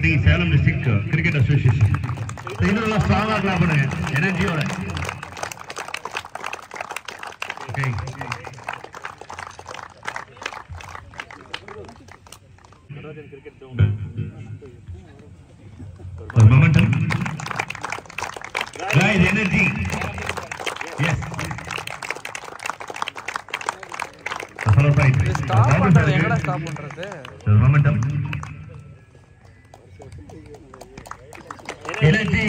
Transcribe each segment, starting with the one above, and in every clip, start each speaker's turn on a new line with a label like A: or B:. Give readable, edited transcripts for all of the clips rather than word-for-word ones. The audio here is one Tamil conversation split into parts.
A: D Salem district cricket association. இதெல்லாம் ஸ்ட்ராங்கா கிளாப் பண்ணுங்க எனர்ஜியோட. Okay momentum guys energy yes follow right
B: stop பண்றது எங்கடா ஸ்டாப் பண்றது
A: momentum energy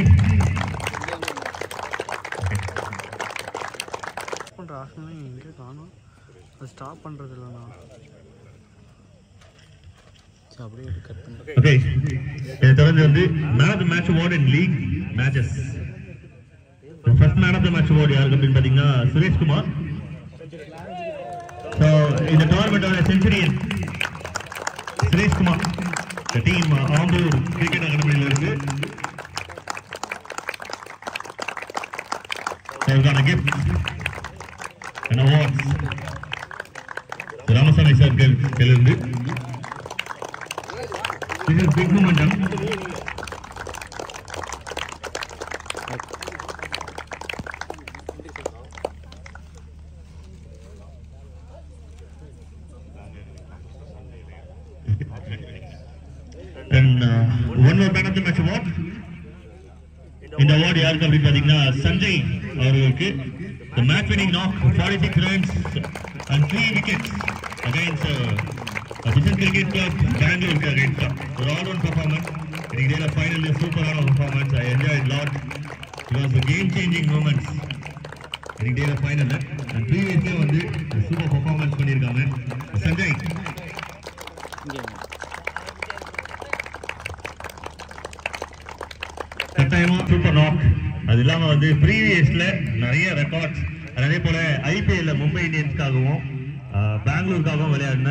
B: பண்ற ஆசனை எங்க காணோம் அது ஸ்டாப் பண்றது இல்லனா சரி அப்படியே கட் பண்ணு
A: ஓகே இது தொடர்ந்து வந்து man of the match award in league matches. The first man of the match award யாருக்கு அப்படின்னு பாத்தீங்கன்னா Suresh Kumar. So in the tournament on a centurion Suresh Kumar the team Ambur cricket அகாடமியில இருந்து they've got a gift and awards. Ramasamy sir இருந்து this is big momentum. And one more man of the match award. இந்த award யாருக்கு அப்படி பாத்தீங்கன்னா சஞ்சய் அவர்களுக்கு. The match winning knock 46 runs and 3 wickets against Vision Cricket Club Bangalore against for all-round performance. In the final super all performance I enjoyed a lot. It was a game-changing moments. In the final and previously வந்து super performance பண்ணிருக்காங்க சஞ்சய். கட்டாயமா சூப்பர் நாக். அது இல்லாம வந்து ப்ரீவியஸ்ல நிறைய ரெக்கார்ட்ஸ் அதே போல ஐபிஎல்ல மும்பை இந்தியன்ஸ்க்காகவும் பெங்களூருக்காகவும் விளையாடின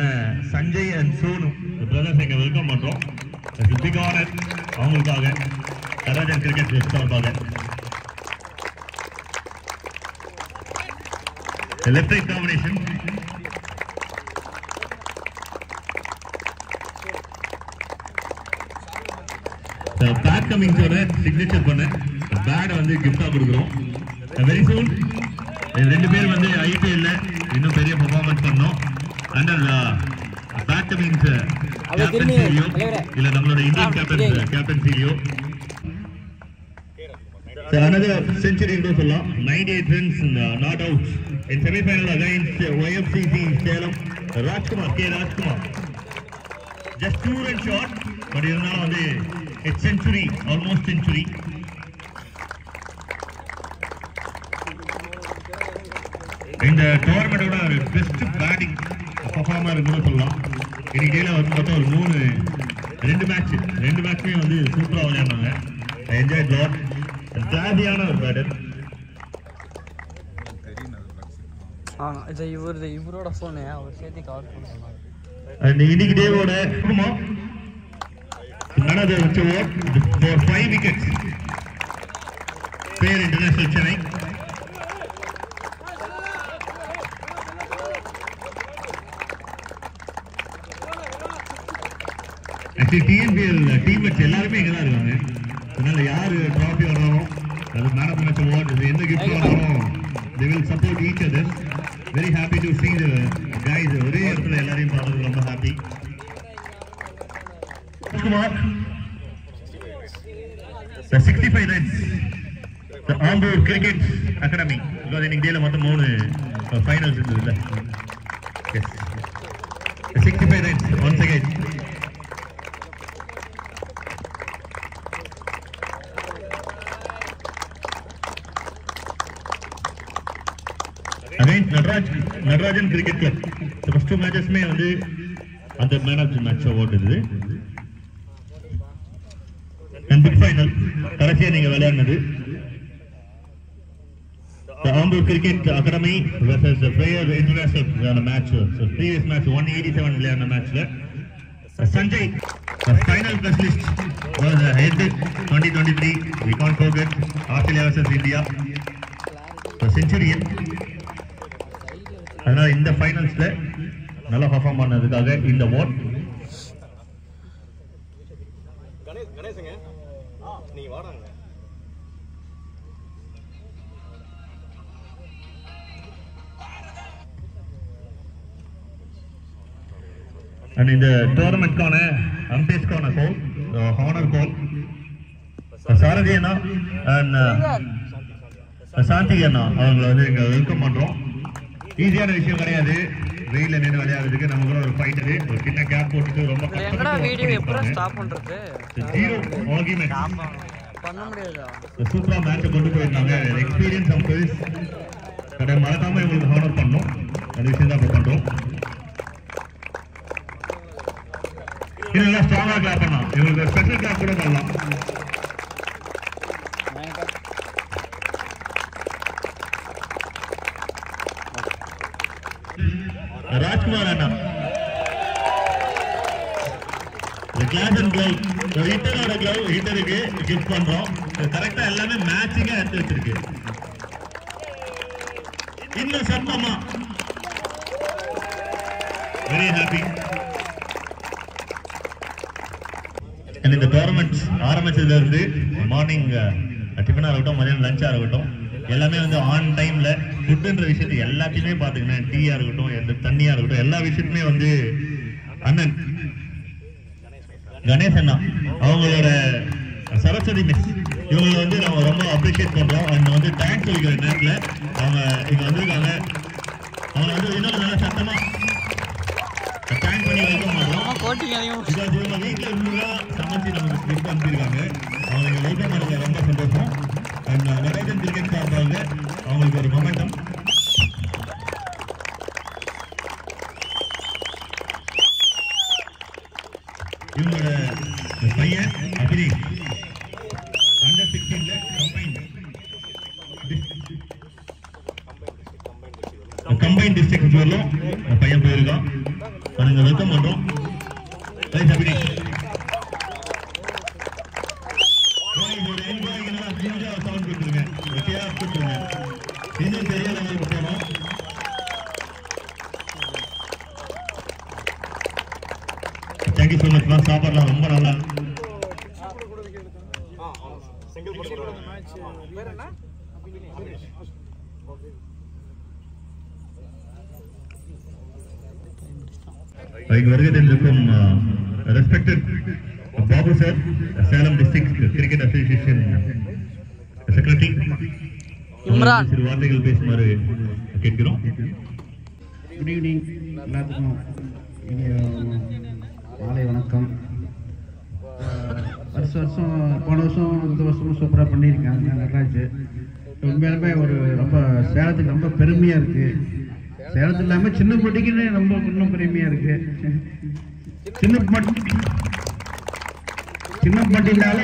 A: சஞ்சய் அண்ட் சோனு பிரதர்ஸ் எங்க வெல்கம் பண்றோம். பிக் ஆனர் அவங்களுக்காக நடராஜன் கிரிக்கெட் கிளப் சார்பாக. லெஃப்ட் ரைட் காம்பினேஷன் பேட் கமிங்ஸோட சிக்னேச்சர் பண்ண பேட் வந்து கிஃப்டா கொடுக்குறோம். வெரி சூன் ரெண்டு பேர் வந்து ஐபிஎல்ல இன்னும் பெரிய பெர்ஃபார்மன்ஸ் பண்ணோம். அண்டர் பேட் கமிங்ஸ் கேப்டன் சீலியோ இல்ல நம்மளோட இந்தியன் கேப்டன் சீலியோ. another century ன்னு சொல்லலாம். 98 runs not out in semi final against YFCC Salem. Rajkumar Rajkumar just 2 runs short but இருந்தாலும் வந்து it's century almost century. இந்த டோர்னமெண்டோட ஒரு பெஸ்ட் பேட்டிங் பெர்ஃபார்மர் இருக்குன்னு சொல்லலாம். இன்னைக்கு டேல வந்து பார்த்தா ஒரு ரெண்டு மேட்ச்மே வந்து சூப்பரா விளையாடுனாங்க. I enjoyed lot. கிளாஸியான ஒரு பேட்டர்.
B: இது இவரோட ஃபோனு அவர் சேர்த்து கவர் பண்ணுவாங்க.
A: And இன்னைக்கு டேவோட another award for 5 wickets. Fair International Chennai. Actually TNPL teammates எல்லாருமே இங்க தான் இருக்காங்க. அதனால யாரு ட்ராஃபி வரானோ அது மேன் ஆஃப் மேட்ச் அவார்ட் எந்த gift வரானோ they will support each other. Very happy to see the guys ஒரே இடத்துல எல்லாரையும் பார்த்தது ரொம்ப happy. Kumar the 65 runs the Ambur Cricket Academy because in India மொத்தம் 3 finals இருந்ததுல. Yes 65 runs once again. Again Natarajan Cricket Club the first 2 matches में வந்து அந்த man of the match award இருந்தது. And big final கடைசியா நீங்க விளையாடுனது the Ambur Cricket Academy versus the Player International match. So previous match 187 விளையாடின மேட்ச்ல Sanjay the final specialist was held 2023. We can't forget Australia versus India the centurion. அதனால இந்த ஃபைனல்ஸ்ல நல்லா பெர்ஃபார்ம் பண்ணதுக்காக இந்த அவார்ட்.
C: கணேசங்க நீங்க வாடாங்க.
A: And in the tournament corner, umpires corner call, honor call. Sarathi Anna and Santi Anna அவங்களை வந்து இங்க வெல்கம் பண்றோம். ஈஸியான விஷயம் கிடையாது. வெயில்ல நின்னு விளையாடுறதுக்கு நமக்கு ஒரு ஃபைட்டர் ஒரு சின்ன கேப் போட்டுட்டு ரொம்ப
B: எங்கடா வீடியோ எப்பறம் ஸ்டாப் பண்றது?
A: Zero argument.
B: பண்ண முடியாதா?
A: சூப்பரா மேட்ச் கொண்டு போயிருந்தாங்க. எக்ஸ்பீரியன்ஸ் அம்பையர்ஸ் கடை மறக்காம இவங்களுக்கு ஹானர் பண்ணோம். அந்த விஷயம் தான் பண்றோம். இதெல்லாம் ஸ்ட்ராங்கா கிளாப் பண்ணலாம். இவங்களுக்கு ஸ்பெஷல் கிளாப் கூட பண்ணலாம். ராஜ்குமார் அண்ணா கிளாஸ் அண்ட் க்ளவ் ஹிட்டரோட க்ளவ் ஹிட்டருக்கு கிஃப்ட் பண்றோம். கரெக்டா எல்லாமே மேட்சிங்கா எடுத்து வச்சிருக்கு. இன்னும் சத்தமா வெரி ஹாப்பி. இந்த டோர்னமெண்ட் ஆரம்பிச்சதுல இருந்து மார்னிங் டிஃபனா இருக்கட்டும், மதியம் லஞ்சா இருக்கட்டும், எல்லாமே வந்து ஆன் டைம்ல ஃபுட்ன்ற விஷயத்தை எல்லாத்தையுமே பாத்துக்கினா டீயா இருக்கட்டும், எந்த தண்ணியா இருக்கட்டும், எல்லா விஷயத்துமே வந்து அண்ணன் கணேஷ் அண்ணா அவங்களோட சரஸ்வதி மிஸ் இவங்களை வந்து நம்ம ரொம்ப அப்ரிஷியேட் பண்றோம். அவங்க வந்து தேங்க்ஸ் சொல்லிக்கிற நேரத்துல அவங்க இங்க வந்திருக்காங்க. அவங்க வந்து இன்னொரு நல்ல சத்தமா தேங்க் பண்ணி வெல்கம் பண்றோம். இவங்க வீட்டுல இருந்துதான் சமைச்சு நமக்கு கிஃப்ட் அனுப்பியிருக்காங்க. அவங்க இங்க வெல்கம் பண்ணல ரொம்ப சந்தோஷம். அண்ட் நடராஜன் கிரிக்கெட் சார்பாக அவங்களுக்கு ஒரு மொமெண்டம். இவங்களோட பையன் அபிரி அண்டர் 16ல கம்பைன் டிஸ்ட்ரிக்ட் வரலும் பையன் போயிருக்கான். நாங்க வெல்கம் பண்றோம். ரைட் அபிரி சவுண்ட் கொடுத்துருங்க. கொடுத்துருங்க. இன்னும் பெரிய லெவலுக்கு போனோம். Thank you so much ma'am. சாப்பாடுலாம் ரொம்ப நல்லா இங்கு வருகை தந்திருக்கும் respected Babu sir, Salem district cricket association secretary, சிறு வார்த்தைகள் பேசுமாறு கேட்கிறோம்.
D: குட் ஈவினிங் எல்லாத்துக்கும். மாலை வணக்கம். வருஷம் போன வருஷம் இந்த வருஷமும் சூப்பராக பண்ணியிருக்காங்க நடராஜ். உண்மையாலுமே ஒரு ரொம்ப சேலத்துக்கு ரொம்ப பெருமையாக இருக்குது. சேலத்தில் இல்லாமல் சின்னப்பட்டிக்குன்னு ரொம்ப இன்னும் பெருமையாக இருக்குது. சின்னப்பட்டினால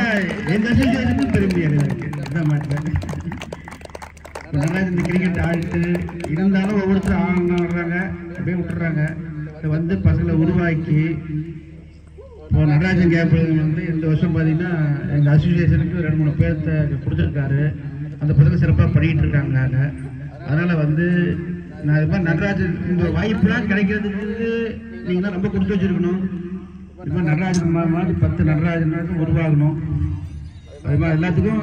D: எந்த அசோசியேஷனுக்கும் பெருமையாக இருக்குது. இதுதான் மாட்டேன். நடராஜ் இந்த கிரிக்கெட் ஆடிட்டு இருந்தாலும் ஒவ்வொருத்தரும் ஆடுறாங்க, அப்படியே விட்டுறாங்க. வந்து பசங்களை உருவாக்கி இப்போ நடராஜன் கேப்பில் வந்து இந்த வருஷம் பார்த்தீங்கன்னா எங்கள் அசோசியேஷனுக்கு 2-3 பேர்த்த கொடுத்துருக்காரு. அந்த பசங்க சிறப்பாக பண்ணிகிட்டு இருக்காங்க. அதனால் வந்து நான் இது மாதிரி நடராஜன் இந்த வாய்ப்புலாம் கிடைக்கிறதுக்கு நீங்களாம் ரொம்ப கொடுத்து வச்சுருக்கணும். இது மாதிரி நடராஜன் மாதிரி 10 நடராஜன் உருவாகணும். அது மாதிரி எல்லாத்துக்கும்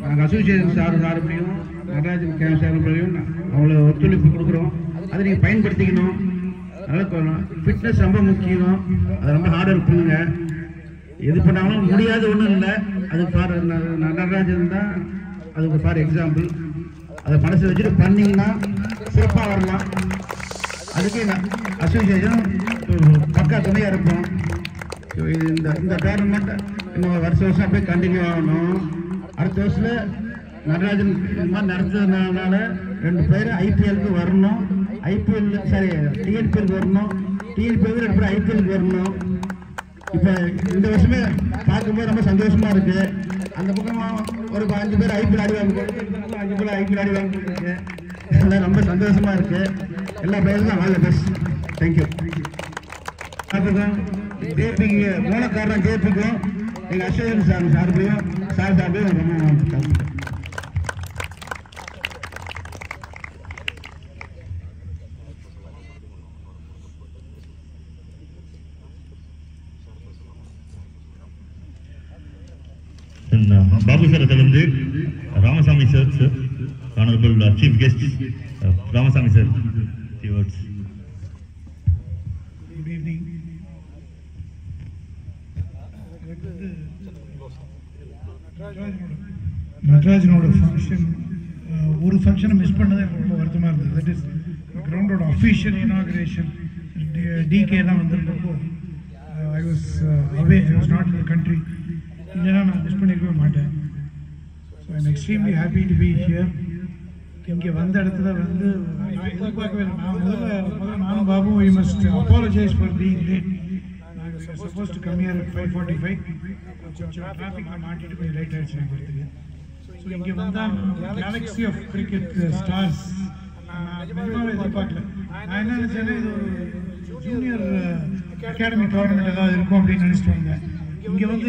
D: நாங்கள் அசோசியேஷன் சார்பையும் நடராஜன் கேம்ப் சார்பையும் அவ்வளோ ஒத்துழைப்பு கொடுக்குறோம். அதை நீங்கள் பயன்படுத்திக்கணும். நல்லா ஃபிட்னஸ் ரொம்ப முக்கியம். அதை ரொம்ப ஹார்ட் ஒர்க் பண்ணுங்க. எது பண்ணாலும் முடியாத ஒன்றும் இல்லை. அது ஃபார் நடராஜன் தான் அதுக்கு ஃபார் எக்ஸாம்பிள். அதை மனசை வச்சுட்டு பண்ணிங்கன்னா சிறப்பாக வரலாம். அதுக்கு அசோசியேஷன் பக்கா துணையாக இருப்போம். இந்த டோர்னமெண்ட் இன்னும் வருஷம் அப்படியே கண்டினியூ ஆகணும். அடுத்த வருஷத்தில் நடராஜன் இது மாதிரி நடத்துறதுனால 2 பேர் ஐபிஎலுக்கு வரணும். ஐபிஎல் சரி டிஎன்பிஎலுக்கு வரணும். டிஎன்பிஎல் 2 பேர் ஐபிஎலுக்கு வரணும். இப்போ இந்த வருஷமே பார்க்கும்போது ரொம்ப சந்தோஷமா இருக்கு. அந்த பக்கமா ஒரு 5 பேர் ஐபிஎல் ஆடுவாங்க, 5 பேர் ஐபிஎல் ஆடுவாங்க. இதெல்லாம் ரொம்ப சந்தோஷமா இருக்கு. எல்லா பிளேயருக்கும் ஆல் தி பெஸ்ட். தேங்க்யூ. ஜேபிக்கு மூல காரணம் ஜேபிக்கும் எங்கள் அசோசியேஷன் சார்பையும் ரொம்ப
A: Babu sir Atalandu, Ramasamy sir, Honorable Chief Guest, Ramasamy sir, few words.
E: Good evening. நடராஜனோட ஃபங்க்ஷன் ஒரு ஃபங்க்ஷனை மிஸ் பண்ணது எனக்கு ரொம்ப வருத்தமாக இருந்தது. தட் இஸ் கிரவுண்டோட அஃபீஷியல் இனாகிரேஷன் டிகே தான் வந்திருந்தப்போ I was away, I was not in the country. இல்லைன்னா நான் மிஸ் பண்ணிருக்கவே மாட்டேன். So I'm extremely happy to be here. இங்கே வந்த இடத்துல வந்து நான் எதிர்பார்க்கவே இல்லை. நான் முதல்ல நானும் Babu we must apologise for being late. நாங்கள் supposed to come here at 5:45. கொஞ்சம் டிராஃபிக்கில் மாட்டிட்டு கொஞ்சம் லேட் ஆகிடுச்சு எனக்கு வரதுக்கு. ஸோ இங்கே வந்தால் கேலக்ஸி ஆஃப் கிரிக்கெட் ஸ்டார்ஸ் நிஜமாவே எதிர்பார்க்கல. நான் என்ன நினச்சேன்னா இது ஒரு ஜூனியர் அகாடமி டோர்னமெண்ட் ஏதாவது இருக்கும் அப்படின்னு நினச்சிட்டு வந்தேன். இங்கே வந்து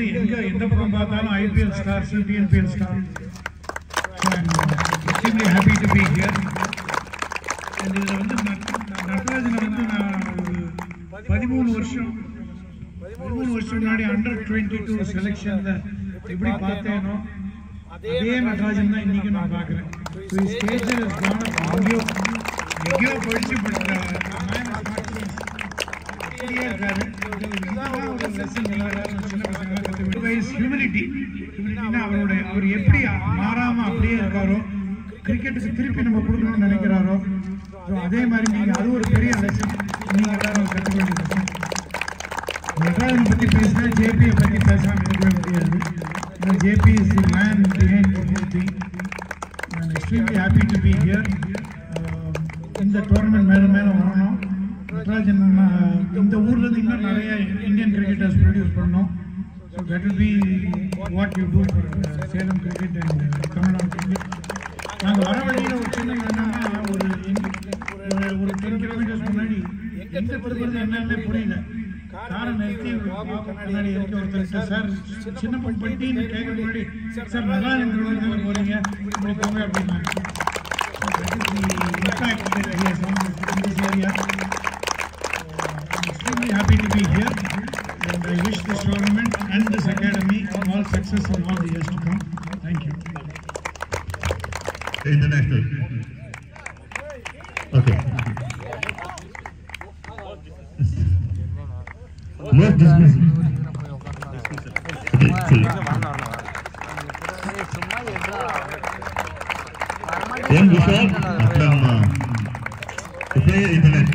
E: எந்த பக்கம் பார்த்தாலும் IPL stars, TNPL star. So I'm extremely happy to be here. And இதில் வந்து நடராஜனை வந்து நான் ஒரு 13 வருஷம் முன்னாடி under-22 செலெக்ஷனில் எப்படி பார்த்தேனோ அதே நடராஜன் தான் இன்னைக்கு நான் பார்க்குறேன். ஸோ ஸ்டேஜில் எங்கேயோ போயிடுச்சு. பட் அப்படியே இருக்காரு. இதுதான் ஒரு லெசன் எல்லாரும் சின்ன பசங்க கற்றுக்கிட்டு. ஹியூமிலிட்டினா அவர் எப்படி மாறாமல் அப்படியே இருக்காரோ, கிரிக்கெட்டுக்கு திருப்பி நம்ம கொடுக்கணும்னு நினைக்கிறாரோ, ஸோ அதே மாதிரி நீங்கள் அது ஒரு பெரிய லெசன் நீங்கள் எல்லாரும் கற்றுக்க வேண்டிய லெசன். நடராஜனை பற்றி பேசினா ஜேபியை பற்றி பேசாமல் இருக்கவே முடியாது. JP is the man behind the whole thing. I am extremely happy to be here. In the tournament மேலே வரணும். நடராஜன் இந்த ஊர்லேருந்து இன்னும் நிறைய இந்தியன் கிரிக்கெட்டர்ஸ் ப்ரொடியூஸ் பண்ணோம். So that will be what you do for Salem cricket and Tamil Nadu cricket. நாங்கள் வர வழியில் ஒரு சின்ன என்னன்னா ஒரு 10 கிலோமீட்டர்ஸ் முன்னாடி எங்கே திருப்பதி என்னன்னு புரியல. காரை நிறுத்தி கண்ணாடி இறக்கி ஒருத்தர் சார் சின்ன பண்ணின்னு கேட்க முன்னாடி சார் நல்லா இருக்கிறவங்க போறீங்க இப்படி போங்க அப்படின்னாங்க. Extremely happy to be here and I wish this tournament and this academy all success in all the years to come. Thank you.
A: International. Okay. Most dismissed. Then Vishal from the player internet.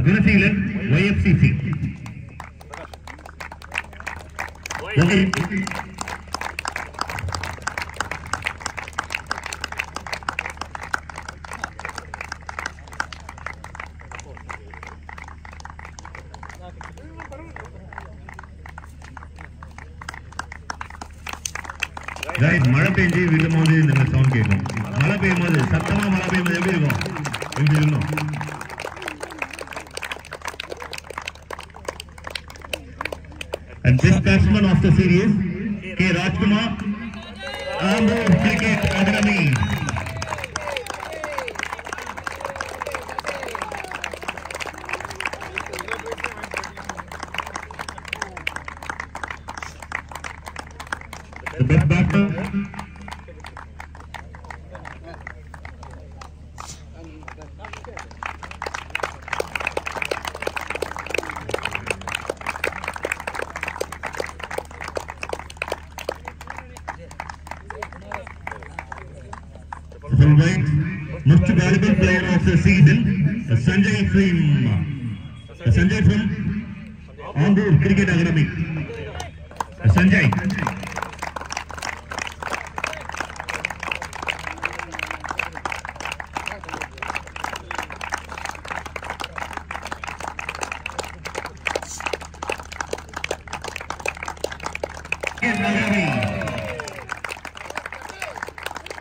A: Gunaseelan YFCC. Okay. Right, மழை பெஞ்சு விழும் போது இந்த மாதிரி சவுண்ட் கேட்கும். மழை பெய்யும் போது சத்தமா மழை பெய்யும் போது எப்படி இருக்கும்? எப்படி இருக்கும்? And this batsman of the series, K. Rajkumar, Ambur Cricket Academy. The best batter. Right, most valuable player of the season, Sanjay from Ambur Cricket Academy. Sanjay.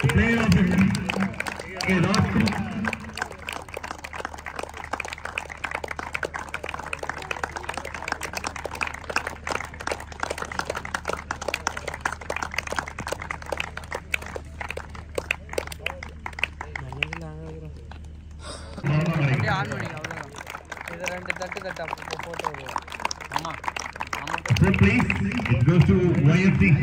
A: The player of the
B: அப்படியே ஆன் பண்ணிங்க அவ்வளவுதான். இது ரெண்டு தட்டு அப்போ போட்டோ வருவோம். ஆமா ஆமா.
A: Fourth place, it goes to YFCC.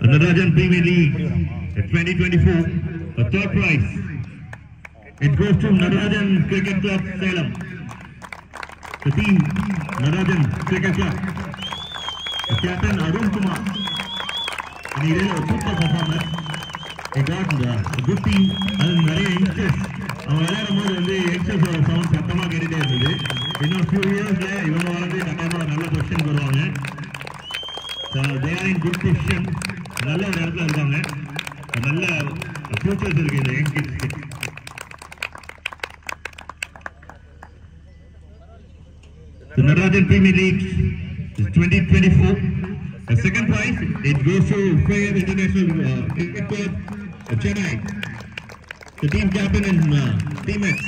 A: Natarajan Premier League 2024, a third prize. It goes to Natarajan Cricket Club, Salem. The team, Natarajan Cricket Club. The captain Arun Kumar. And he did a super performance. He got a good team and நிறைய youngsters. அவன் விளையாடும் போது வந்து youngsters சவுண்ட் சத்தமாக கேட்டுட்டே இருந்தது. இன்னும் few yearsல இவங்க வந்து கண்டிப்பாக நல்ல பொசிஷன் வருவாங்க. They are in good position. நல்ல ஒரு இடத்துல இருக்காங்க. நல்ல ஃபியூச்சர்ஸ் இருக்கு இந்த young கிட்ஸ்க்கு. The Natarajan Premier League is 2024. The second prize, it goes to Fayed International Cricket Club, Chennai. The team captain and teammates.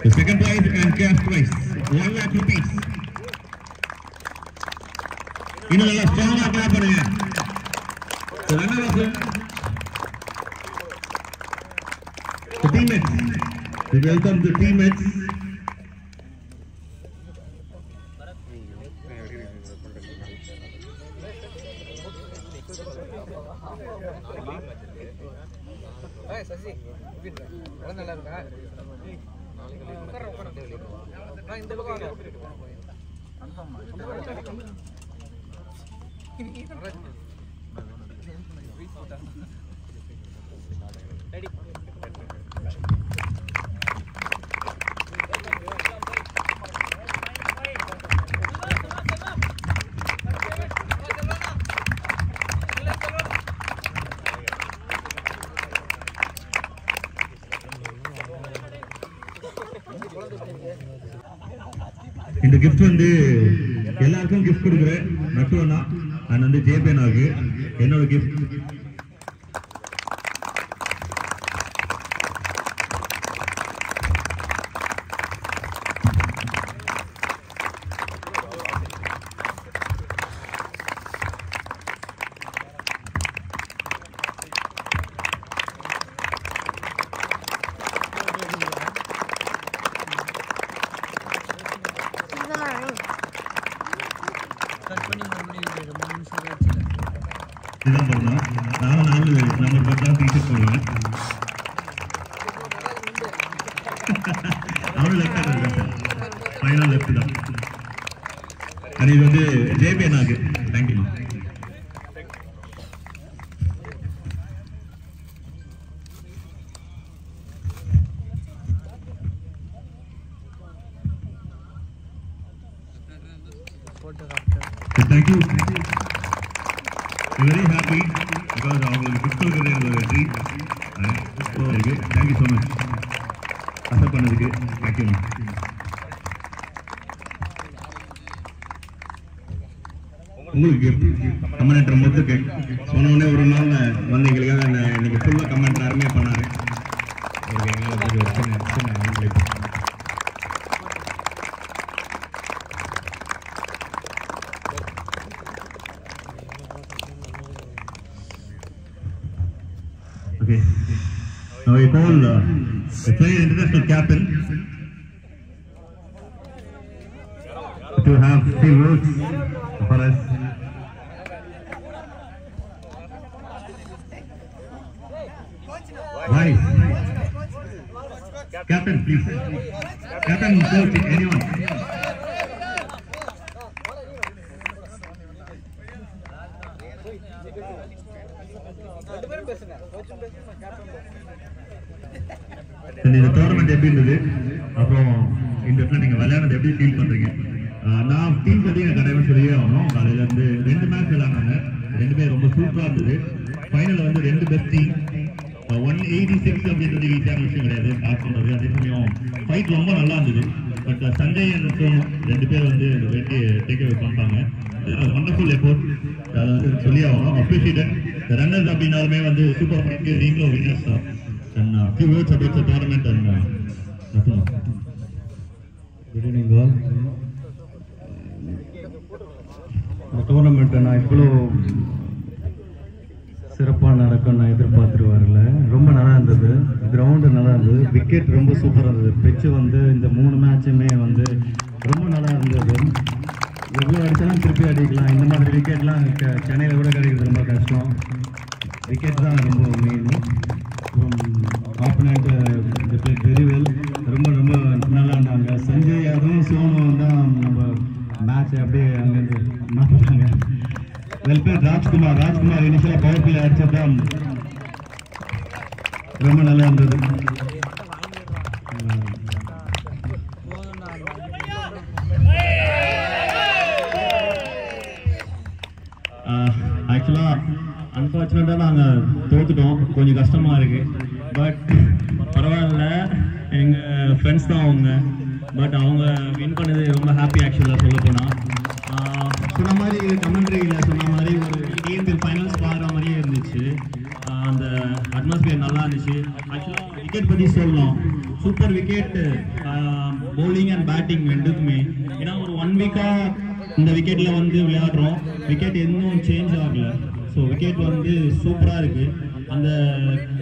A: The second prize and cash prize, 1 lakh rupees. இன்னும் நல்லா ஸ்ட்ராங்கா கிளாப் பண்ணுங்க. The runner of the teammates. We welcome the teammates.
B: Sasi நல்லா இருக்கா? இந்த பக்கம்
A: இந்த gift வந்து எல்லாருக்கும் gift கொடுக்குறேன். நட்டுவனா and வந்து ஜேபேனாக்கு என்னோட gift. இதுதான் பண்ணலாம். நானும் 4 நம்பர் 10 டீஷர்ட் போடுவேன். அவனும் லெஃப்ட் ஹேண்டர் தான். ஃபைனல் லெஃப்ட் தான். அது இது வந்து ஜேபி நாக்கு. Thank you. Thank you. I'm very happy because our physical career was a treat. Thank you so much. Accept பண்ணதுக்கு thank you. உங்களுக்கு கமெண்டர் மொத்தக்கு சொன்ன உடனே ஒரு நாள் வந்து எங்களுக்காக இன்னைக்கு ஃபுல்லாக கமெண்ட் அருமையாக பண்ணாரு. Okay. Now we call the Fayed International captain to have few words for us. Vice. Captain, please. Captain, coach, anyone. இந்த டோர்னமெண்ட் எப்படி இருந்தது, அப்புறம் இந்த இடத்துல நீங்க விளையாடுறது எப்படி ஃபீல் பண்றீங்க? நான் டீம் பத்தி எனக்கு கடைவன் சொல்லியே ஆகணும். காலையில இருந்து 2 மேட்ச் விளையாடுனாங்க, 2மே ரொம்ப சூப்பரா இருந்தது. ஃபைனல் வந்து 2 பெஸ்ட் டீம். 186 அப்படின்றது ஈஸியான விஷயம் கிடையாது. அதே சமயம் ஃபைட் ரொம்ப நல்லா இருந்தது. பட் சஞ்சய் அண்ட் சோனு ரெண்டு பேர் வந்து வெட்டி டேக் ஓவர் பண்ணிட்டாங்க. வண்டர்ஃபுல் எஃபோர்ட், அதை வந்து சொல்லி ஆகணும். அப்ரிஷியேட்டட். ரன்னர்ஸ் அப்படின்னாலுமே வந்து சூப்பர் ஃபைட், நீங்களும் வின்னர்ஸ் தான். And few words about the tournament and nothing.
F: Good evening all. இந்த டோர்னமெண்ட்டை நான் இவ்வளோ சிறப்பாக நடக்கும் நான் எதிர்பார்த்துட்டு வரல. ரொம்ப நல்லா இருந்தது, கிரவுண்டு நல்லா இருந்தது, விக்கெட் ரொம்ப சூப்பராக இருந்தது, பிச்சு வந்து இந்த 3 மேட்சுமே வந்து ரொம்ப நல்லா இருந்தது. எவ்வளோ அடித்தாலும் திருப்பி அடிக்கலாம். இந்த மாதிரி விக்கெட்லாம் சென்னையில் கூட கிடைக்கிறது ரொம்ப கஷ்டம். விக்கெட் தான் ரொம்ப மெயின். ஆப்போனண்ட் வெரி வெல், ரொம்ப ரொம்ப நல்லா இருந்தாங்க. சஞ்சய் யாதவும் சோனுவும் தான் நம்ம மேட்ச் அப்படியே அங்கேருந்து மாற்றிட்டாங்க. வெல்பேர் ராஜ்குமார் இனிஷியலாக பவர் பிளே அடிச்சது தான் ரொம்ப நல்லா இருந்தது. ஆக்சுவலாக அன்ஃபார்ச்சுனேட்டாக நாங்கள் தோத்துட்டோம், கொஞ்சம் கஷ்டமாக இருக்குது. பட் பரவாயில்ல, எங்கள் ஃப்ரெண்ட்ஸ் தான் அவங்க. பட் அவங்க வின் பண்ணது ரொம்ப ஹாப்பி. ஆக்சுவலாக சொல்ல போனால் சொன்ன மாதிரி கமெண்ட்ரியில் சொன்ன மாதிரி ஒரு டீம் ஃபைனல்ஸ் பார்க்குற மாதிரியே இருந்துச்சு. அந்த அட்மாஸ்பியர் நல்லா இருந்துச்சு. ஆக்சுவலாக விக்கெட் பற்றி சொல்லணும். Super wicket, bowling and batting ரெண்டுக்குமே. ஏன்னா ஒரு 1 வீக்காக இந்த விக்கெட்டில் வந்து விளையாடுறோம். விக்கெட் இன்னும் சேஞ்ச் ஆகலை. ஸோ விக்கெட் வந்து சூப்பராக இருக்குது. அந்த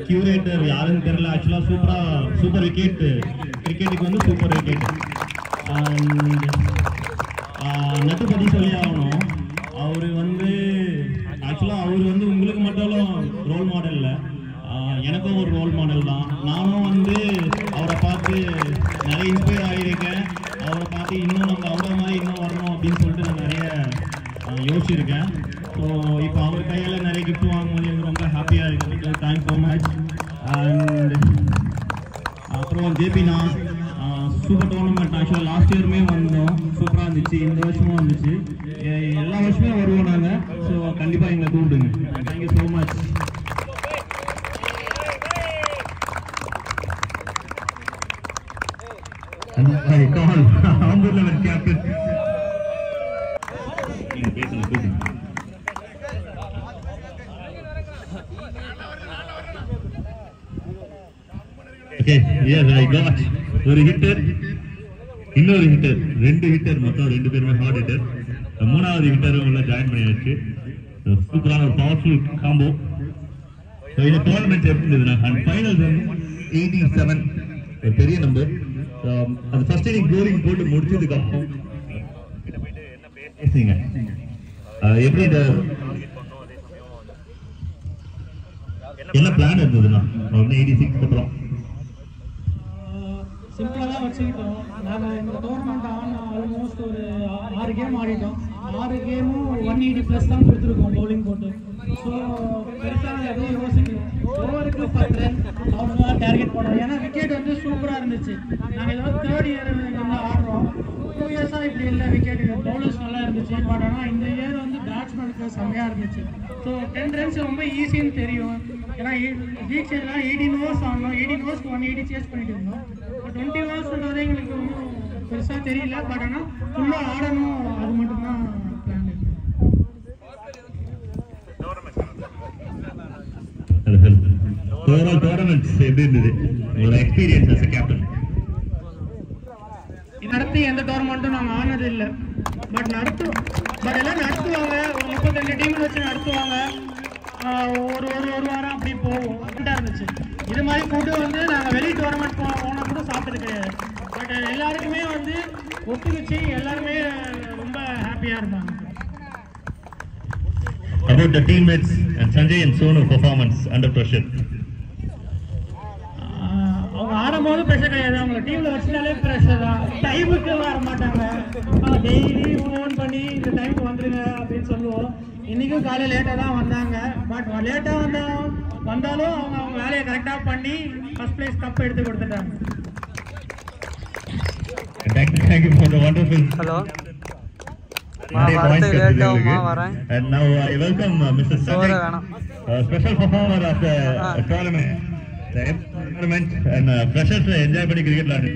F: கியூரேட்டர் யாருன்னு தெரியல. ஆக்சுவலாக சூப்பர் விக்கெட், கிரிக்கெட்டுக்கு வந்து சூப்பர் விக்கெட். நட்டு பற்றி சொல்லி ஆகணும். அவர் வந்து ஆக்சுவலாக அவர் வந்து உங்களுக்கு மட்டும் ரோல் மாடல் இல்லை, எனக்கும் ஒரு ரோல் மாடல் தான். நானும் வந்து அவரை பார்த்து நிறைய இன்ஸ்பயர் ஆகியிருக்கேன். அவரை பார்த்து இன்னும் நம்ம அவரை மாதிரி இன்னும் வரணும் அப்படின்னு சொல்லிட்டு நான் நிறைய யோசிச்சிருக்கேன். ஸோ இப்போ அவர் கையால் நிறைய கிஃப்ட் வாங்கும்போது எனக்கு ரொம்ப ஹாப்பியாக இருக்குது. Thanks so much. அண்ட் அப்புறம் ஜேபினா சூப்பர் டோர்னமெண்ட். ஆக்சுவலாக லாஸ்ட் இயருமே வந்தோம், சூப்பராக இருந்துச்சு. இந்த வருஷமும் வந்துச்சு. எல்லா வருஷமே வருவோம் நாங்கள். ஸோ கண்டிப்பாக எங்களை கூப்பிடுங்க. Thank you so much.
A: Captain Okay, yes, I got ஒரு ஹிட்டர், இன்னொரு ஹிட்டர், 2 ஹிட்டர், மொத்தம் 2 பேருமே ஹார்ட் ஹிட்டர். 3வது ஹிட்டர் உள்ள ஜாயின் பண்ணியாச்சு. சூப்பரான ஒரு பவர்ஃபுல் காம்போ. இந்த டோர்னமெண்ட் எப்படி இருந்ததுன்னா, ஃபைனல்ஸ் வந்து 87, ஒரு பெரிய நம்பர். அது ஃபர்ஸ்ட் இன்னிங் கோலிங் போட்டு முடிச்சதுக்கு அப்புறம் பேசுங்க எப்படி இந்த என்ன பிளான் இருந்ததுன்னா 86 அப்புறம்
G: சிம்பிளாக தான் வச்சுக்கிட்டோம். நாங்கள் இந்த டோர்னமெண்ட் ஆல்மோஸ்ட் ஒரு 6 கேம் ஆடிட்டோம். 6 கேமும் 180+ தான் கொடுத்துருக்கோம் பவுலிங் போட்டு. ஸோ பெருசாக எதுவும் யோசிக்கணும். ஓவருக்கு 10 ரன் அவ்வளோதான் டார்கெட் பண்ணோம். ஏன்னா விக்கெட் வந்து சூப்பராக இருந்துச்சு. நாங்கள் ஏதாவது 3rd இயர் வந்து ஆடுறோம். 2 இயர்ஸாக இப்படி இல்லை. விக்கெட் பவுலர்ஸ் நல்லா இருந்துச்சு. பட் ஆனால் இந்த இயர் வந்து பேட்ஸ்மேனுக்கு செம்மையாக இருந்துச்சு. ஸோ 10 ரன்ஸ் ரொம்ப ஈஸின்னு தெரியும். ஏன்னா வீக்ஸ்லாம் 18 ஓவர்ஸ் ஆடணும். 18 ஓவர்ஸ்க்கு 180 சேஸ் பண்ணிட்டு இருந்தோம். 20 ஓவர்ஸ்ன்றது எங்களுக்கு ஒன்றும் பெருசாக தெரியல. பட் ஆனால் ஃபுல்லாக ஆடணும், அது மட்டும்தான் பிளான்.
A: ஓவரால் டோர்னமெண்ட்ஸ் எப்படி இருந்தது உங்களோட எக்ஸ்பீரியன்ஸ் as a captain?
G: நடத்தி எந்த டோர்னமெண்ட்டும் நாங்கள் ஆனது இல்லை. பட் எல்லாம் நடத்துவாங்க. ஒரு 32 டீம் வச்சு நடத்துவாங்க. ஒரு வாரம் அப்படி போவோம். கரெக்டாக இருந்துச்சு. இது மாதிரி ஃபுட்டு வந்து நாங்கள் வெளி டோர்னமெண்ட் போனால் கூட சாப்பிட்டது கிடையாது. பட் எல்லாருக்குமே வந்து ஒத்துக்கிச்சு. எல்லாருமே ரொம்ப ஹாப்பியாக இருந்தாங்க.
A: About the teammates and Sanjay and Sonu performance under pressure.
G: அவங்க ஆடும்போது ப்ரெஷர் கிடையாது. அவங்க டீமில் வச்சுனாலே ப்ரெஷர் தான். டைமுக்கு வர மாட்டாங்க. டெய்லி ஃபோன் பண்ணி இந்த டைமுக்கு வந்துடுங்க அப்படின்னு சொல்லுவோம். இன்றைக்கும் காலையில் லேட்டாக தான் வந்தாங்க. பட் லேட்டாக வந்தாலும் அவங்க வேலையை கரெக்டாக பண்ணி ஃபர்ஸ்ட் பிளேஸ் கப் எடுத்து கொடுத்துட்டாங்க.
A: Thank you for the wonderful.
B: Hello
A: And
B: வரேன்.
A: now I welcome Mr. Sanjay, special performer of the tournament. The tournament and freshers enjoy பண்ணி cricket விளையாடு.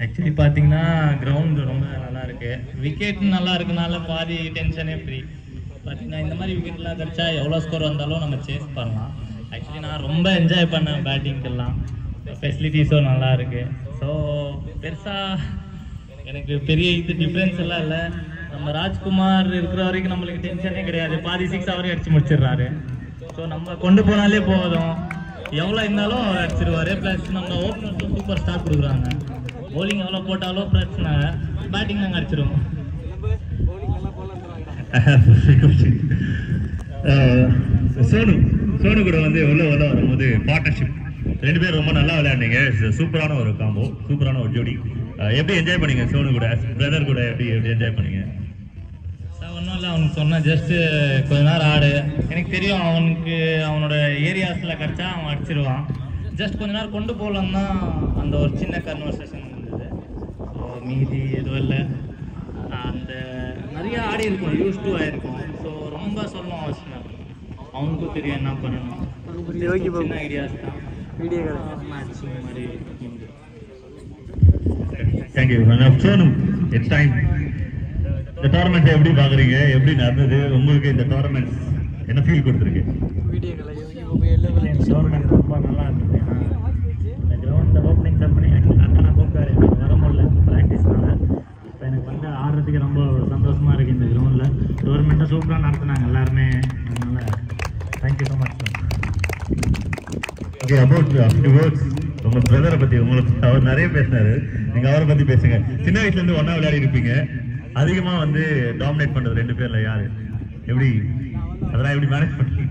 F: ஆக்சுவலி பார்த்தீங்கன்னா கிரவுண்டு ரொம்ப நல்லா இருக்கு, விக்கெட் நல்லா இருக்குனால பாதி டென்ஷனே ஃப்ரீ. பார்த்தீங்கன்னா இந்த மாதிரி விக்கெட்லாம் கிடச்சா எவ்வளோ ஸ்கோர் வந்தாலும் நம்ம சேஸ் பண்ணலாம். ஆக்சுவலி நான் ரொம்ப என்ஜாய் பண்ணேன் பேட்டிங்கெல்லாம், ஃபெசிலிட்டிஸும் நல்லா இருக்கு. ஸோ பெருசாக எனக்கு பெரிய இது டிஃப்ரென்ஸ் எல்லாம் இல்லை. நம்ம ராஜ்குமார் இருக்கிற வரைக்கும் நம்மளுக்கு டென்ஷனே கிடையாது, பாதி 6 அவரே அடிச்சு முடிச்சிடுறாரு. ஸோ நம்ம கொண்டு போனாலே போதும், எவ்வளோ இருந்தாலும் அடிச்சிருவாரு. ப்ளஸ் நம்ம ஓப்பனர்ஸும் சூப்பர் ஸ்டார் கொடுக்குறாங்க, bowling எவ்வளோ போட்டாலும் பிரச்சனை, பேட்டிங் நாங்கள் அடிச்சிருவோம்.
A: சோனு கூட வந்து எவ்வளோ வரும்போது பார்ட்னர்ஷிப் 2 பேரும் ரொம்ப நல்லா விளையாடுனீங்க. சூப்பரான ஒரு காம்போ, சூப்பரான ஒரு ஜோடி. எப்படி என்ஜாய் பண்ணீங்க சோனு கூட, பிரதர் கூட எப்படி என்ஜாய் பண்ணீங்க?
F: ஒன்றும் இல்லை, அவனுக்கு சொன்னால் ஜஸ்ட்டு கொஞ்ச நேரம் ஆடு, எனக்கு தெரியும் அவனுக்கு அவனோட ஏரியாஸில் கிடச்சா அவன் அடிச்சிருவான். ஜஸ்ட் கொஞ்ச நேரம் கொண்டு போகலாம் தான் அந்த ஒரு சின்ன கன்வர்சேஷன் இருந்தது. ஸோ மீதி எதுவும் இல்லை, அந்த நிறைய ஆடி இருக்கும், யூஸ் டு ஆகிருக்கும். ஸோ ரொம்ப சொல்லணும் அவசியம் இல்லை, அவனுக்கும் தெரியும் என்ன பண்ணணும். சின்ன ஐடியாஸ் தான் மேட்ச் மாதிரி.
A: தேங்க்யூ சோனு. It's time. இந்த டோர்னமெண்ட் எப்படி பார்க்குறீங்க, எப்படி நடந்தது உங்களுக்கு? இந்த டோர்னமெண்ட் என்ன ஃபீல் கொடுத்துருக்கு?
F: டோர்னமெண்ட் ரொம்ப நல்லா இருந்தது. இந்த கிரவுண்டில் ஓப்பனிங் செரமனி நான் கூப்பிட்டாரு, எனக்கு வர முடியல ப்ராக்டிஸ்னால. இப்போ எனக்கு வந்து ஆடுறதுக்கு ரொம்ப சந்தோஷமாக இருக்குது. இந்த கிரவுண்டில் டோர்னமெண்ட்டை சூப்பராக நடத்துனாங்க எல்லாருமே, அதனால் thank you so much.
A: Okay, about words உங்கள் பிரதரை பற்றி உங்களுக்கு அவர் நிறைய பேசினாரு, நீங்கள் அவரை பற்றி பேசுங்க. சின்ன வயசுலேருந்து ஒன்றா விளையாடி இருப்பீங்க, அதிகமாக வந்து டாமினேட் பண்ணுறது 2 பேரில் யார், எப்படி அதெல்லாம் எப்படி மேனேஜ் பண்ணி?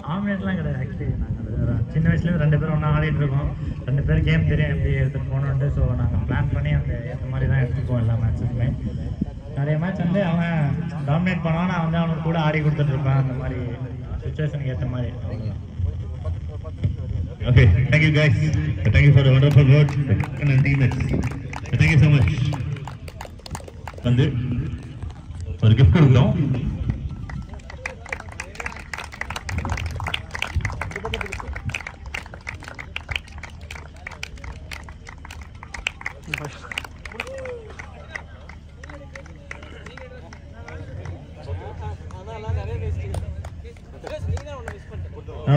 F: டாமினேட்லாம் கிடையாது. ஆக்சுவலி நாங்கள் சின்ன வயசுலேருந்து 2 பேரும் ஒன்றா ஆடிட்டு இருக்கோம். 2 பேர் கேம் தெரியும் எப்படி எடுத்துகிட்டு போகணுன்ட்டு. ஸோ நாங்கள் பிளான் பண்ணி அந்த ஏற்ற மாதிரி தான் எடுத்துப்போம் எல்லா மேட்ச்சுக்குமே. நிறைய மேட்ச் வந்து அவன் டாமினேட் பண்ணுவான், நான் வந்து அவனுக்கு கூட ஆடி கொடுத்துட்ருப்பேன். அந்த மாதிரி சுச்சுவேஷனுக்கு ஏற்ற மாதிரி.
A: Okay, thank you guys. Thank you for the wonderful words and teammates. Thank you so much. வந்து ஒரு gift கொடுக்கிறோம்.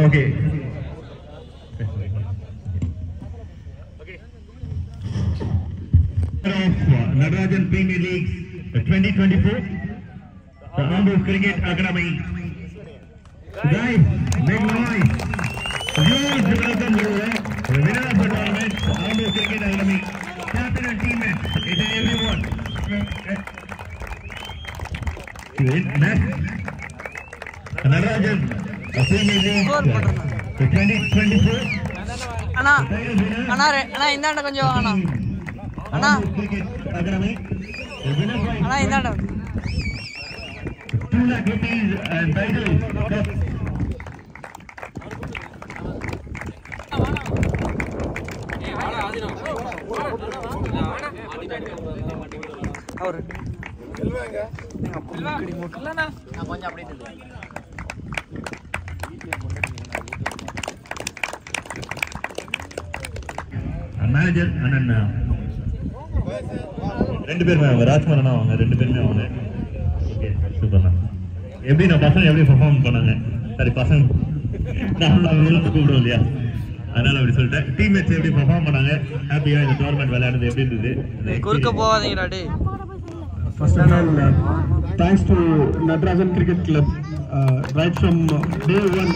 A: Okay. Natarajan Premier League 2024, the Ambu Cricket Academy. Guys, make noise. Huge welcome to the winner of the tournament, Ambu Cricket Academy. Captain and teammates, it is everyone. Next, Natarajan Premier League 2024.
B: அண்ணா அண்ணா அண்ணா இந்தாண்ட கொஞ்சம் அண்ணா அண்ணா அண்ணா இந்தாண்ட
A: 2 lakh rupees and title.
B: அவரு நான் கொஞ்சம் அப்படியே
A: மேனேஜர் அண்ணன் 2 பேருமே அவங்க, ராஜ்குமார் அவங்க 2 பேருமே அவங்க. ஓகே, சூப்பர்ண்ணா. எப்படி நான் பசங்க எப்படி பெர்ஃபார்ம் பண்ணாங்க? சரி, பசங்க நான் கூப்பிடுவோம் இல்லையா, அதனால அப்படி சொல்லிட்டேன். டீம்மேட்ஸ் எப்படி பெர்ஃபார்ம் பண்ணாங்க, ஹாப்பியாக இந்த டோர்னமெண்ட் விளையாடுறது எப்படி இருந்தது?
B: குறுக்க போகாதீங்கடா டே.
D: First of all, thanks to Natarajan Cricket Club. Right from day one,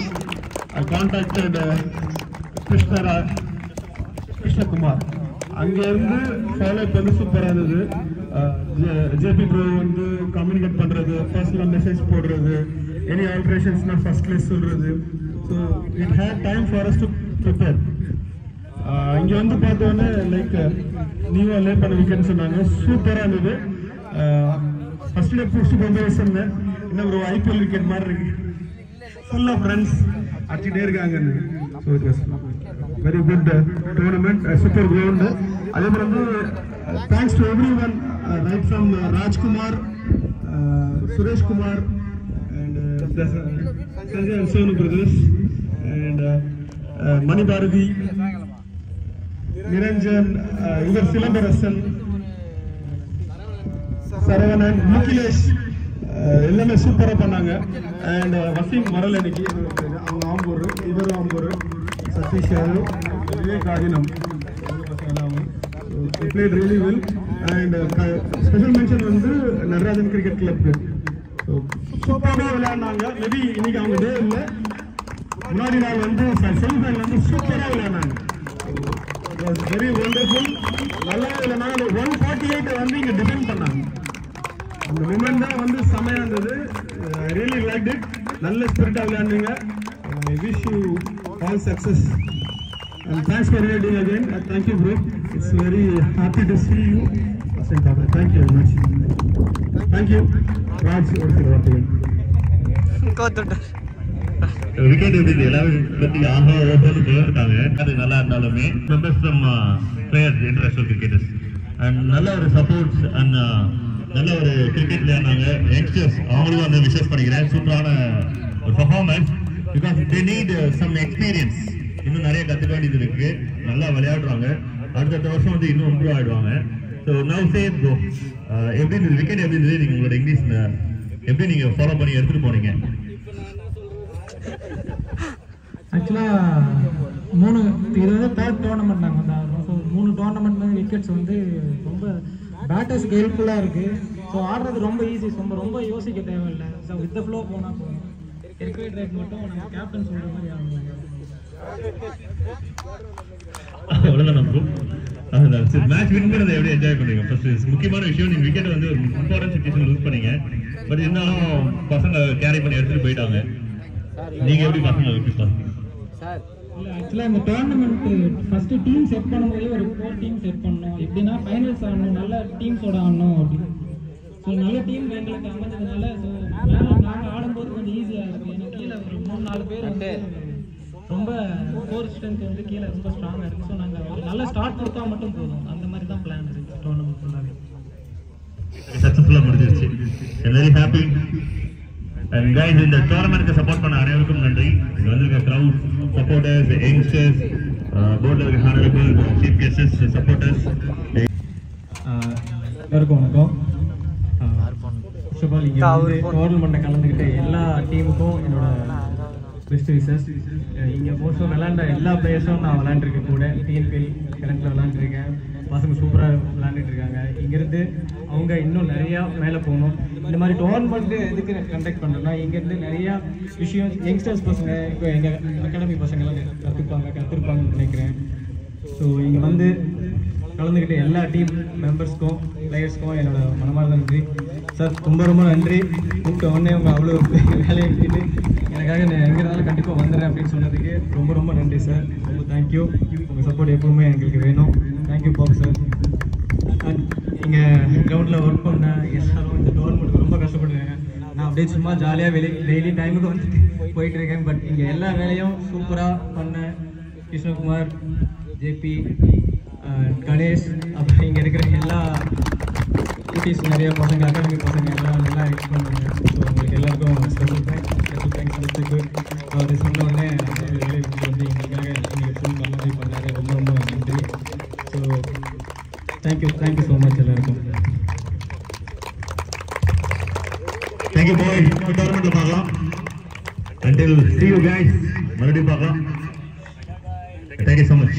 D: I contacted Krishna Kumar. அங்கேருந்து ஃபாலோ பண்ணி சூப்பராக இருந்தது. ஜேபி ப்ரோ வந்து கம்யூனிகேட் பண்ணுறது, பர்சனலாக மெசேஜ் போடுறது, எனி ஆல்ட்ரேஷன்ஸ்னால் ஃபர்ஸ்ட் கிளாஸ் சொல்கிறது. So it had time for us to prepare. இங்கே வந்து பார்த்தோன்னே லைக் நீவா லே பண்ண விக்கெட்னு சொன்னாங்க, சூப்பராக இருந்தது. ஃபர்ஸ்ட் டே பிடிச்சி கொண்டு சொன்னேன், இன்னும் ஒரு ஐபிஎல் விக்கெட் மாதிரி இருக்கு, ஃபுல் ஆஃப் ரன்ஸ் அடிச்சுட்டே இருக்காங்கன்னு. So it was very good tournament, super ground. அதே மாதிரி வந்து thanks to everyone, right from Rajkumar, Suresh Kumar and Sanjay and Sonu brothers and Mani Bharathi,
E: Niranjan, இவர் சிலம்பரசன், சரவணன், முகிலேஷ் எல்லாமே சூப்பராக பண்ணாங்க. அண்ட் வசீம் வரல இன்னைக்கு, அவங்க ஆம்பூர், இவரும் ஆம்பூர், சதீஷ் யாதவ், விவேக் ஆதினம் played really well. And special mention வந்து நடராஜன் கிரிக்கெட் கிளப் சூப்பராக விளையாடினாங்க. மேபி இன்னைக்கு அவங்க டே இல்லை, முன்னாடி நாள் வந்து செமிஃபைனல் வந்து சூப்பராக விளையாடினாங்க. It was very wonderful. நல்லா விளையாடினாங்க. 148 வந்து இங்கே டிஃபெண்ட் பண்ணாங்க. அந்த மூமெண்ட் தான் வந்து செமையாக இருந்தது. I really like it. நல்ல ஸ்பிரிட்டாக விளையாடுங்க. I wish you all success. And thanks for reading again. Thank you, bro. It's very happy to see you. Thank you very much. Thank you. Raj, what is your
A: wicket எப்படி எல்லாரும் பத்தி ஆஹா ஓஹோன்னு சொல்லிட்டாங்க. அது நல்லா இருந்தாலுமே members from players international cricketers and நல்ல ஒரு சப்போர்ட்ஸ் அண்ட் நல்ல ஒரு கிரிக்கெட் விளையாடுனாங்க. யங்ஸ்டர்ஸ் அவங்களும் வந்து விஷஸ் பண்ணிக்கிறேன். சூப்பரான ஒரு performance. Because they need some experience. இன்னும் நிறைய கற்றுக்க வேண்டியது இருக்கு. நல்லா விளையாடுறாங்க. அடுத்த வருஷம் வந்து இன்னும் இம்ப்ரூவ் ஆகிடுவாங்க. ஸோ நவ் சே ப்ரோ, எப்படி இருந்தது விக்கெட்? எப்படி இருந்தது? நீங்கள் உங்களோட இங்கிலீஷ் எப்படி நீங்கள் ஃபாலோ பண்ணி எடுத்துகிட்டு போனீங்க?
G: ஆக்சுவலாக இது வந்து தேர்ட் டோர்னமெண்ட் நாங்கள் வந்து. ஸோ 3 டோர்னமெண்ட் வந்து விக்கெட்ஸ் வந்து ரொம்ப பேட்டர்ஸ்க்கு ஹெல்ப்ஃபுல்லாக இருக்குது. ஸோ ஆடுறது ரொம்ப ஈஸி. ரொம்ப யோசிக்க தேவையில்லை. ஸோ வித் த ஃப்ளோ போனால் போதும். கிரிக்கெட் ரேட் மட்டும் நம்ம கேப்டன் சொல்கிற மாதிரி ஆகணும்.
A: அவ்வளோதான் ப்ரோ. மேட்ச் வின் பண்ணதை எப்படி என்ஜாய் பண்ணுவீங்க? ஃபர்ஸ்ட் முக்கியமான விஷயம், நீங்கள் விக்கெட் வந்து ஒரு இம்பார்ட்டன்ட் சிச்சுவேஷன் லூஸ் பண்ணீங்க. பட் இருந்தாலும் பசங்க கேரி பண்ணி எடுத்துகிட்டு போயிட்டாங்க. நீங்கள் எப்படி பசங்க எப்படி பார்த்தீங்க?
G: இல்லை ஆக்சுவலாக இந்த டோர்னமெண்ட்டு ஃபஸ்ட்டு டீம் செட் பண்ணும்போது ஒரு 4 டீம் செட் பண்ணோம். எப்படின்னா ஃபைனல்ஸ் ஆடணும், நல்ல டீம்ஸோட ஆடணும் அப்படின்னு. ஸோ நல்ல டீம் எங்களுக்கு அமைஞ்சதுனால ஸோ நாங்கள் ஆடும்போது கொஞ்சம் ஈஸியாக இருக்கும். எனக்கு கீழே ஒரு 3-4 பேர் வந்து ரொம்ப கோர் ஸ்ட்ரென்த் வந்து கீழே ரொம்ப ஸ்ட்ராங்காக இருக்குது. ஸோ நாங்கள் ஒரு நல்ல ஸ்டார்ட் கொடுத்தா மட்டும் போதும். அந்த மாதிரி தான் பிளான் இருக்குது டோர்னமெண்ட் ஃபுல்லாகவே.
A: சக்ஸஸ்ஃபுல்லாக முடிஞ்சிருச்சு. Very happy. அண்ட் கைஸ், இந்த டோர்னமெண்ட்டுக்கு சப்போர்ட் பண்ண அனைவருக்கும் நன்றி. இங்கே வந்திருக்க க்ரௌட், சப்போர்ட்டர்ஸ், யங்ஸ்டர்ஸ், போர்டில் இருக்க ஹானரபிள் சீஃப் கெஸ்டர்ஸ், சப்போர்ட்டர்ஸ்
F: எல்லாருக்கும் வணக்கம். ஃபர்ஸ்ட் ஆஃப் ஆல் இங்கே வந்து டோர்னமெண்ட்டை கலந்துக்கிட்ட எல்லா டீமுக்கும் என்னோட பெஸ்ட் விஷஸ். இங்கே மோஸ்ட்டாக விளையாண்ட எல்லா பிளேயர்ஸும் நான் விளையாண்டுருக்கேன். கூட டிஎன்பிஎல் கரண்ட்டில் விளையாண்டுருக்கேன். பசங்க சூப்பராக விளையாண்டுட்டு இருக்காங்க. இங்கேருந்து அவங்க இன்னும் நிறையா மேலே போகணும். இந்த மாதிரி டோர்னமெண்ட்டு எதுக்கு கண்டக்ட் பண்ணுறோன்னா, இங்கேருந்து நிறையா விஷயம் யங்ஸ்டர்ஸ் பசங்க, இப்போ எங்கள் அகாடமி பசங்கள்லாம் கற்றுருப்பாங்கன்னு நினைக்கிறேன். ஸோ இங்கே வந்து கலந்துக்கிட்ட எல்லா டீம் மெம்பர்ஸ்க்கும் பிளேயர்ஸ்க்கும் என்னோட மனமார்ந்த நன்றி. சார் ரொம்ப நன்றி. கூப்பிட்ட உடனே அவங்க அவ்வளோ வேலையை விட்டுட்டு எனக்காக நான் எங்கே இருந்தாலும் கண்டிப்பாக வந்துடுறேன் அப்படின்னு சொன்னதுக்கு ரொம்ப நன்றி சார். ரொம்ப தேங்க்யூ. உங்கள் சப்போர்ட் எப்பவுமே எங்களுக்கு வேணும். Thank you pop sir. அண்ட் இங்கே கிரவுண்டில் ஒர்க் பண்ண எல்லாரும் இந்த டோர்னமெண்ட்டுக்கு ரொம்ப கஷ்டப்படுறாங்க. நான் அப்படியே சும்மா ஜாலியாக டெய்லி டைமுக்கு வந்துட்டு போயிட்டுருக்கேன். பட் இங்கே எல்லா வேலையும் சூப்பராக பண்ண கிருஷ்ணகுமார், ஜேபி, கணேஷ், அப்புறம் இங்கே இருக்கிற எல்லா குட்டீஸ், நிறைய பசங்க, அகாடமி பசங்க எல்லாம் நல்லா ஹெல்ப் பண்ணுவாங்க. ஸோ உங்களுக்கு எல்லாருக்கும் ஸ்பெஷல் தேங்க்ஸ் கொடுத்துட்டு அவர் சொன்ன உடனே வந்து எங்களுக்காக நீங்கள் ஃபுல் நல்ல பண்ணாரு. ரொம்ப நன்றி. ஸோ தேங்க்யூ ஸோ மச் எல்லாருக்கும்.
A: Thank you bye. டோர்னமெண்ட்டில் பார்க்கலாம். Until see you guys, மறுபடியும் பார்க்கலாம். Thank you so much.